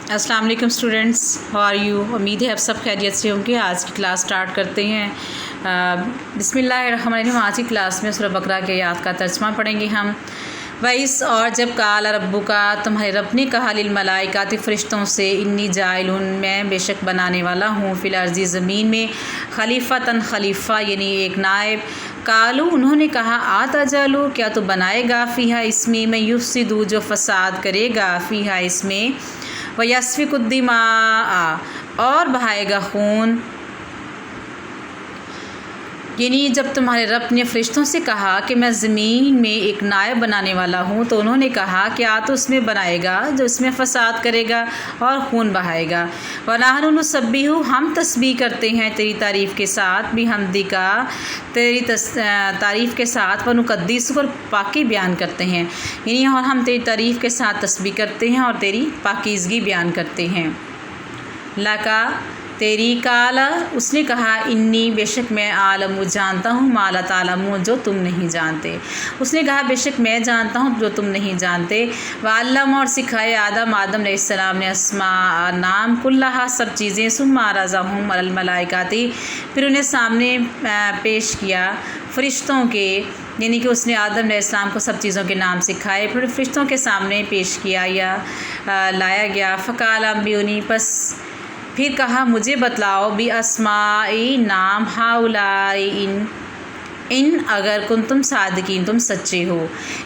अस्सलाम वालेकुम students, how are you. उम्मीद है आप सब खैरियत से होंगे। आज की क्लास स्टार्ट करते हैं। बिस्मिल्लाहिर्रहमानिर्रहीम। आज की क्लास में सूरह बकरा के आयत का तर्जुमा पढ़ेंगे हम। वैस और जब काला रब्बु का तुम्हारे रब ने कहा लिल मलाइकाति फ़रिश्तों से, इन्नी जाइलुन मैं बेशक बनाने वाला हूँ फ़िल अर्ज़ी ज़मीन में खलीफ़तन खलीफ़ा यानी एक नायब। कालू उन्होंने कहा आता जालू क्या तो बनाएगा फ़ीहा इसमें मैं युफ़सिदु जो फ़साद करेगा फ़ीहा इसमें व यस्फ़िकुद्दिमा और बहाएगा खून। यानी जब तुम्हारे रब ने फ़रिश्तों से कहा कि मैं ज़मीन में एक नायब बनाने वाला हूँ, तो उन्होंने कहा कि आ तो उसमें बनाएगा जो इसमें फ़साद करेगा और खून बहाएगा। वनाहनु नुसब्बिहु हम तस्बीह करते हैं तेरी तारीफ़ के साथ भी हमदिका तेरी तारीफ़ के साथ व नुक़द्दिसु पर पाकी बयान करते हैं। यानी और हम तेरी तारीफ़ के साथ तस्बीह करते हैं और तेरी पाकीज़गी बयान करते हैं। लका तेरी काला उसने कहा इन्नी बेशक मैं आलमु जानता हूँ माला तालमु जो तुम नहीं जानते। उसने कहा बेशक मैं जानता हूँ जो तुम नहीं जानते। वअल्लम और सिखाए आदम अलैहिस्सलाम ने अस्मा नाम कुल्लहा सब चीज़ें सुम्मा रज़अहुम अलल मलाइकाति फिर उन्हें सामने पेश किया फ़रिश्तों के, यानी कि उसने आदम अलैहिस्सलाम को सब चीज़ों के नाम सिखाए फिर फ़रिश्तों के सामने पेश किया या लाया गया। फ़काल अम्बियुनी पस फिर कहा मुझे बतलाओ भी अस्माई नाम हाउलाई इन अगर तुम सादिकीन तुम सच्चे हो।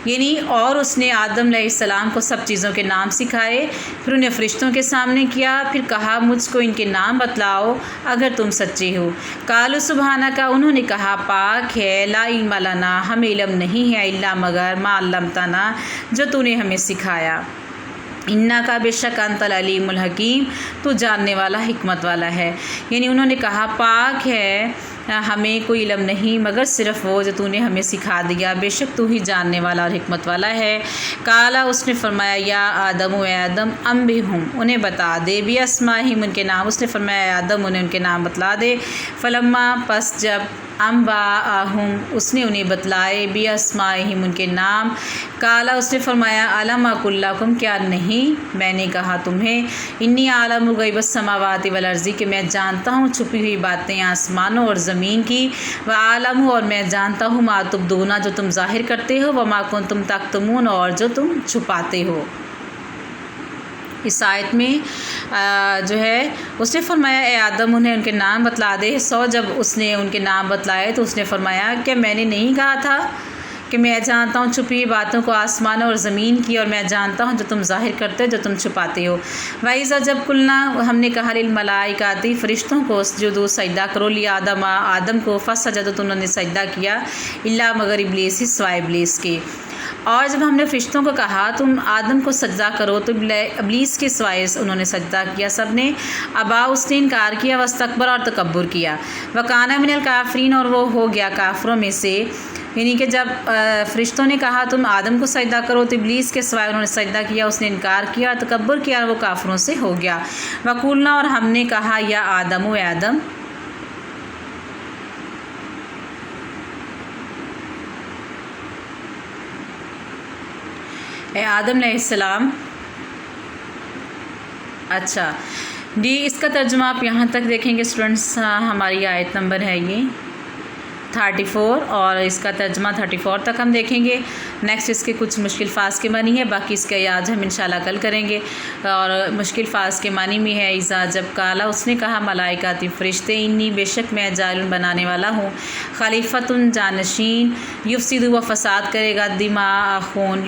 यानी और उसने आदम अलैहिस्सलाम को सब चीज़ों के नाम सिखाए फिर उन्हें फ़रिश्तों के सामने किया फिर कहा मुझको इनके नाम बतलाओ अगर तुम सच्चे हो। कालू सुबहाना का उन्होंने कहा पाक है ला इल्म लना हमें इल्म नहीं है इल्ला मगर मा अल्लमतना जो तूने हमें सिखाया। इन्ना का बेशक अंतल अलीमुल हकीम तो जानने वाला हिकमत वाला है। यानी उन्होंने कहा पाक है हमें कोई इल्म नहीं मगर सिर्फ़ वो जो तूने हमें सिखा दिया, बेशक तू ही जानने वाला और हिकमत वाला है। काला उसने फरमाया या आदम व आदम अम भी हूँ उन्हें बता दे भी अस्माहिम उनके नाम। उसने फरमाया आदम उन्हें उनके नाम बतला दे। फलम्मा पस जब अम्बाहुम उसने उन्हें बतलाए भी अस्माहिम उनके नाम। काला उसने फरमाया अलम कुल्लाकुम क्या नहीं मैंने कहा तुम्हें इन्नी आलम गैबस समावाति वल अर्ज़ी कि मैं जानता हूँ छुपी हुई बातें आसमानों और ज़मीन की। व आलम और मैं जानता हूँ मा तुबदूना जो तुम ज़ाहिर करते हो व मा कुंतुम तक्तुमून और जो तुम छुपाते हो। इस आयत में जो है उसने फरमाया ए आदम उन्हें उनके नाम बतला दे। जब उसने उनके नाम बतलाए तो उसने फरमाया कि मैंने नहीं कहा था कि मैं जानता हूँ छुपी हुई बातों को आसमानों और ज़मीन की और मैं जानता हूँ जो तुम ज़ाहिर करते हो जो तुम छुपाते हो। वाइज़ा जब कुलना हमने कहा लिल मलाइकाति फ़रिश्तों को जो सजदा करो लिया आदम को फसजद तो उन्होंने सजदा किया इल्ला मगर इब्लीस सिवाय इब्लीस के। और जब हमने फ़रिश्तों को कहा तुम आदम को सजदा करो तो इब्लीस के सिवाय उन्होंने सजदा किया सब ने। अबा उसने इनकार किया वस्तकबर और तकब्बुर किया। वकाना मिनल काफरीन और वो हो गया काफरों में से। यानी कि जब फ़रिश्तों ने कहा तुम आदम को सजदा करो तो इब्लीस के सिवाय उन्होंने सजदा किया, उसने इनकार किया और तकब्बुर किया और वो काफरों से हो गया। वक़ुलना और हमने कहा या आदम व आदम आदम अलैहिस्सलाम। अच्छा जी, इसका तर्जुमा आप यहाँ तक देखेंगे स्टूडेंट्स। हमारी आयत नंबर है ये 34 और इसका तर्जुमा 34 तक हम देखेंगे। नेक्स्ट इसके कुछ मुश्किल फ़ास के मानी है, बाकी इसके आज हम इंशाल्लाह कल करेंगे। और मुश्किल फ़ास के मानी में है इज़ा जब काला उसने कहा मलाइकाति फ़रिश्ते इन्नी बेशक मैं जाइलुन बनाने वाला हूँ खलीफ़तुन जानशीन युफ़सिदु व फ़साद करेगा दिमा खून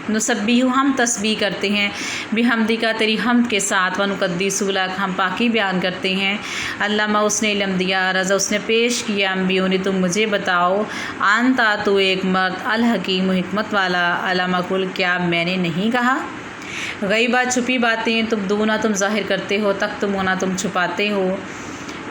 नुसब्बिहु हम तस्बीह करते हैं बिहम्दिका तेरी हमद के साथ व नुक़द्दिसु लक हम पाकी बयान करते हैं। अल्लामा उसने इल्म दिया रज़ा उसने पेश किया अम्बियों ने तुम मुझे बताओ आनता तो एक मर्द अल हकीम हिकमत वाला अल्लामा कुल क्या मैंने नहीं कहा। गईबा छुपी बातें तुबदूना तुम ज़ाहिर करते हो तक्तुमूना तुम छुपाते हो।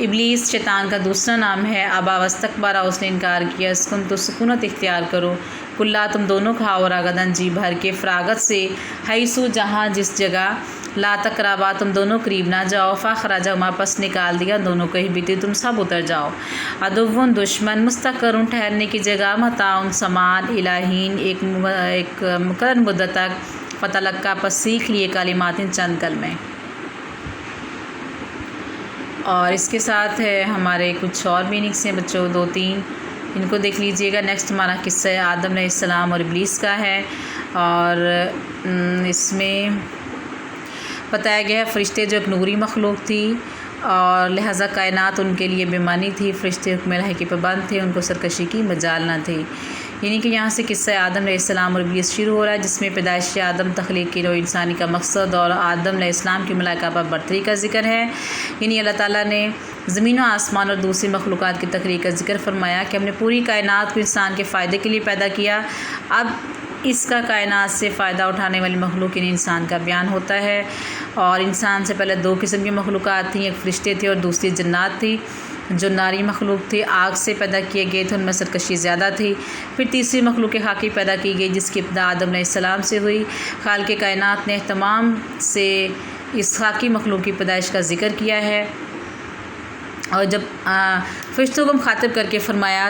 इब्लीस शैतान का दूसरा नाम है। अबा वस्तकबरा उसने इनकार किया इसकुन तो सुकूनत इख्तियार करो कुल्ला तुम दोनों खाओ रागदन जी भर के फ़रागत से हैसु जहाँ जिस जगह ला तकराबा तुम दोनों करीब ना जाओ फ़ाखराजा वापस निकाल दिया दोनों कहीं बीते तुम सब उतर जाओ। अदुव्वुन दुश्मन मुस्तक़रुन ठहरने की जगह मताउन सामान इलाहीन एक मुकर्रर मुद्दत तक فتلقّى پر سیکھ لیے کلمات چند کلمے۔ اور اس کے ساتھ ہے ہمارے کچھ اور میننگس ہیں بچوں، 2-3 ان کو دیکھ لیجئے گا۔ نیکسٹ ہمارا قصہ آدم علیہ السلام اور ابلیس کا ہے، اور اس میں بتایا گیا ہے فرشتے جو ایک نوری مخلوق تھی اور لہٰذا کائنات ان کے لیے بے معنی تھی، فرشتے حکم الہی کے پابند تھے، ان کو سرکشی کی مجال نہ تھی۔ یعنی کہ یہاں سے قصہ آدم علیہ السلام اور ابلیس شروع ہو رہا ہے، جس میں پیدائش آدم، تخلیق کی نوع انسانی کا مقصد اور آدم علیہ السلام کی ملائکہ پر برتری کا ذکر ہے۔ یعنی اللہ تعالیٰ نے زمین و آسمان اور دوسری مخلوقات کی تخلیق کا ذکر فرمایا کہ ہم نے پوری کائنات کو انسان کے فائدے کے لیے پیدا کیا۔ اب اس کا کائنات سے فائدہ اٹھانے والی مخلوق یعنی انسان کا بیان ہوتا ہے، اور انسان سے پہلے 2 قسم کی مخلوقات تھیں، ایک فرشتے تھے اور دوسری جنات تھی جو ناری مخلوق تھی، آگ سے پیدا کیے گئے تھے، ان میں سرکشی زیادہ تھی۔ پھر تیسری مخلوق خاکی پیدا کی گئی جس کی ابتدا آدم علیہ السلام سے ہوئی۔ خالق کائنات نے اہتمام سے اس خاکی مخلوق کی پیدائش کا ذکر کیا ہے، اور جب فرشتوں کو مخاطب کر کے فرمایا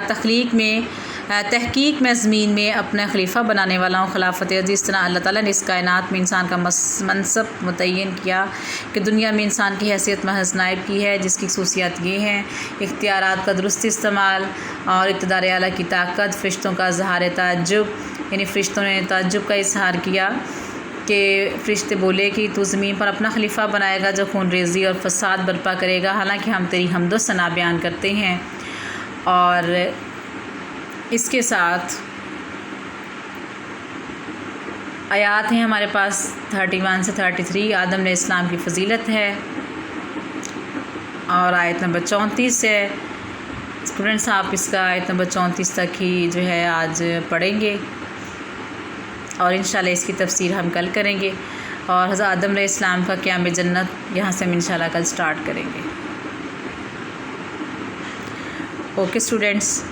تحقیق میں زمین میں اپنا خلیفہ بنانے والا ہوں، خلافت عزیز طرح اللہ تعالیٰ نے اس کائنات میں انسان کا منصب متعین کیا کہ دنیا میں انسان کی حیثیت محض نائب کی ہے، جس کی خصوصیات یہ ہیں: اختیارات کا درست استعمال اور اقتدار اعلیٰ کی طاقت۔ فرشتوں کا اظہار تعجب، یعنی فرشتوں نے تعجب کا اظہار کیا کہ فرشتے بولے کہ تو زمین پر اپنا خلیفہ بنائے گا جو خون ریزی اور فساد برپا کرے گا، حالانکہ ہم تیری حمد و ثنا بیان کرتے ہیں۔ اور اس کے ساتھ آیات ہیں ہمارے پاس 31 سے 33، آدم علیہ السلام کی فضیلت ہے، اور آیت نمبر 34 ہے۔ اسٹوڈنٹس آپ اس کا آیت نمبر 34 تک ہی جو ہے آج پڑھیں گے، اور انشاءاللہ اس کی تفسیر ہم کل کریں گے، اور حضرت آدم علیہ السلام کا قیام جنت یہاں سے ہم انشاءاللہ کل سٹارٹ کریں گے۔ اوکے اسٹوڈنٹس،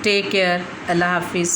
ٹیک کیئر، اللہ حافظ۔